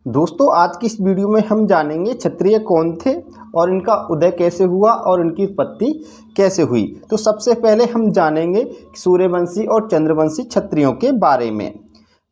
दोस्तों आज की इस वीडियो में हम जानेंगे क्षत्रिय कौन थे और इनका उदय कैसे हुआ और इनकी उत्पत्ति कैसे हुई। तो सबसे पहले हम जानेंगे सूर्यवंशी और चंद्रवंशी क्षत्रियों के बारे में।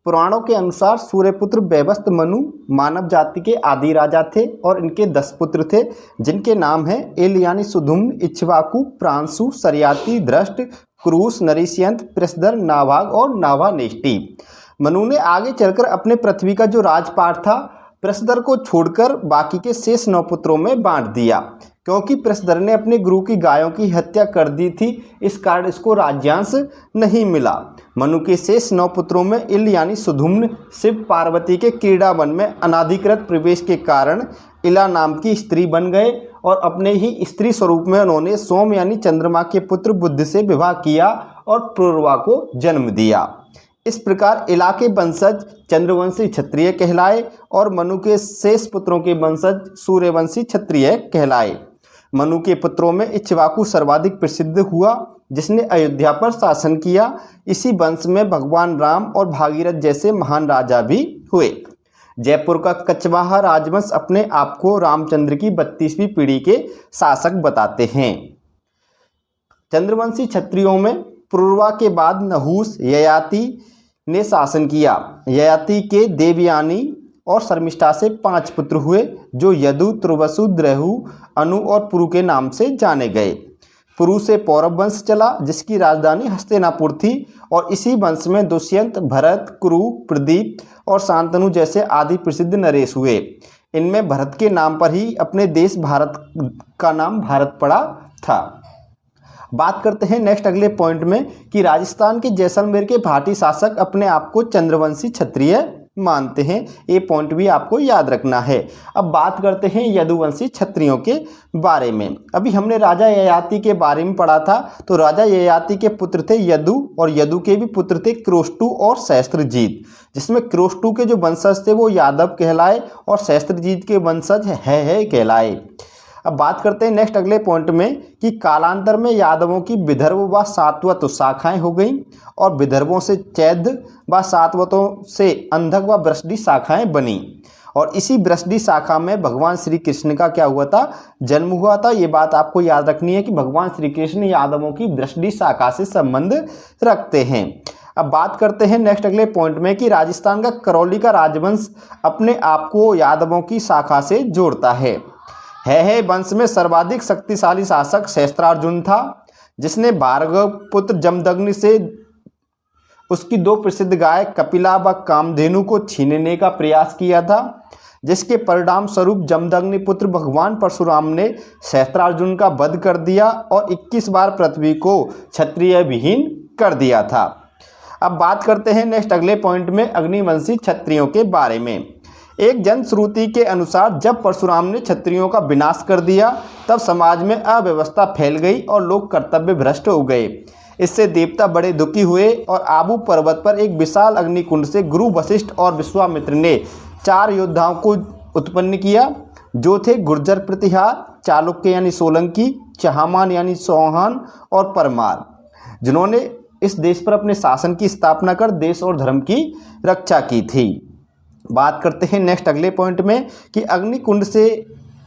पुराणों के अनुसार सूर्यपुत्र वैवस्वत मनु मानव जाति के आदि राजा थे और इनके 10 पुत्र थे, जिनके नाम हैं एल यानी सुधुम्न, इक्ष्वाकु, प्रांशु, सरियाती, दृष्ट, क्रूस, नरीश्यंत, प्रसदर, नाभाग और नाभानेष्टि। मनु ने आगे चलकर अपने पृथ्वी का जो राजपाट था प्रसदर को छोड़कर बाकी के शेष 9 पुत्रों में बांट दिया, क्योंकि प्रसदर ने अपने गुरु की गायों की हत्या कर दी थी, इस कारण इसको राज्यांश नहीं मिला। मनु के शेष 9 पुत्रों में इल यानी सुधुम्न शिव पार्वती के क्रीड़ा वन में अनाधिकृत प्रवेश के कारण इला नाम की स्त्री बन गए और अपने ही स्त्री स्वरूप में उन्होंने सोम यानी चंद्रमा के पुत्र बुध से विवाह किया और पुरुरवा को जन्म दिया। इस प्रकार इला के वंशज चंद्रवंशी क्षत्रिय कहलाए और मनु के शेष पुत्रों के वंशज सूर्यवंशी क्षत्रिय कहलाए। मनु के पुत्रों में इक्ष्वाकु सर्वाधिक प्रसिद्ध हुआ, जिसने अयोध्या पर शासन किया। इसी वंश में भगवान राम और भागीरथ जैसे महान राजा भी हुए। जयपुर का कछवाहा राजवंश अपने आप को रामचंद्र की 32वीं पीढ़ी के शासक बताते हैं। चंद्रवंशी क्षत्रियों में पुरुरवा के बाद नहुस ययाति ने शासन किया। ययाति के देवयानी और शर्मिष्ठा से 5 पुत्र हुए, जो यदु, तुर्वसु, द्रहु, अनु और पुरु के नाम से जाने गए। पुरु से पौरव वंश चला, जिसकी राजधानी हस्तिनापुर थी, और इसी वंश में दुष्यंत, भरत, कुरु, प्रदीप और शांतनु जैसे आदि प्रसिद्ध नरेश हुए। इनमें भरत के नाम पर ही अपने देश भारत का नाम भारत पड़ा था। बात करते हैं नेक्स्ट अगले पॉइंट में कि राजस्थान के जैसलमेर के भाटी शासक अपने आप को चंद्रवंशी क्षत्रिय मानते हैं। ये पॉइंट भी आपको याद रखना है। अब बात करते हैं यदुवंशी क्षत्रियों के बारे में। अभी हमने राजा ययाति के बारे में पढ़ा था, तो राजा ययाति के पुत्र थे यदु और यदु के भी पुत्र थे क्रोष्टु और सहस्त्रजीत, जिसमें क्रोष्टु के जो वंशज थे वो यादव कहलाए और सहस्त्रजीत के वंशज है कहलाए। अब बात करते हैं नेक्स्ट अगले पॉइंट में कि कालांतर में यादवों की विदर्भ व सातवत शाखाएं हो गई और विदर्भों से चैद्य व सातवतों से अंधक व वृषडी शाखाएं बनी, और इसी वृषडी शाखा में भगवान श्री कृष्ण का क्या हुआ था, जन्म हुआ था। ये बात आपको याद रखनी है कि भगवान श्री कृष्ण यादवों की वृषडी शाखा से संबंध रखते हैं। अब बात करते हैं नेक्स्ट अगले पॉइंट में कि राजस्थान का करौली का राजवंश अपने आप को यादवों की शाखा से जोड़ता है। वंश में सर्वाधिक शक्तिशाली शासक सहस्त्रार्जुन था, जिसने भार्गव पुत्र जमदग्नि से उसकी 2 प्रसिद्ध गाय कपिला व कामधेनु को छीनने का प्रयास किया था, जिसके परिणाम स्वरूप जमदग्नि पुत्र भगवान परशुराम ने सहस्त्रार्जुन का वध कर दिया और 21 बार पृथ्वी को क्षत्रिय विहीन कर दिया था। अब बात करते हैं नेक्स्ट अगले पॉइंट में अग्निवंशी क्षत्रियों के बारे में। एक जनश्रुति के अनुसार जब परशुराम ने क्षत्रियों का विनाश कर दिया, तब समाज में अव्यवस्था फैल गई और लोग कर्तव्य भ्रष्ट हो गए। इससे देवता बड़े दुखी हुए और आबू पर्वत पर एक विशाल अग्निकुंड से गुरु वशिष्ठ और विश्वामित्र ने 4 योद्धाओं को उत्पन्न किया, जो थे गुर्जर प्रतिहार, चालुक्य यानी सोलंकी, चहामान यानी चौहान और परमार, जिन्होंने इस देश पर अपने शासन की स्थापना कर देश और धर्म की रक्षा की थी। बात करते हैं नेक्स्ट अगले पॉइंट में कि अग्निकुंड से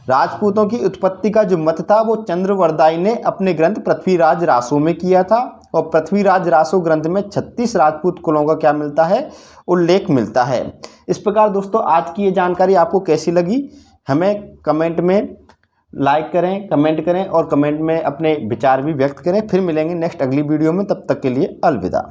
राजपूतों की उत्पत्ति का जो मत था वो चंद्रवरदाई ने अपने ग्रंथ पृथ्वीराज रासो में किया था, और पृथ्वीराज रासो ग्रंथ में 36 राजपूत कुलों का क्या मिलता है, उल्लेख मिलता है। इस प्रकार दोस्तों आज की ये जानकारी आपको कैसी लगी, हमें कमेंट में लाइक करें, कमेंट करें और कमेंट में अपने विचार भी व्यक्त करें। फिर मिलेंगे नेक्स्ट अगली वीडियो में, तब तक के लिए अलविदा।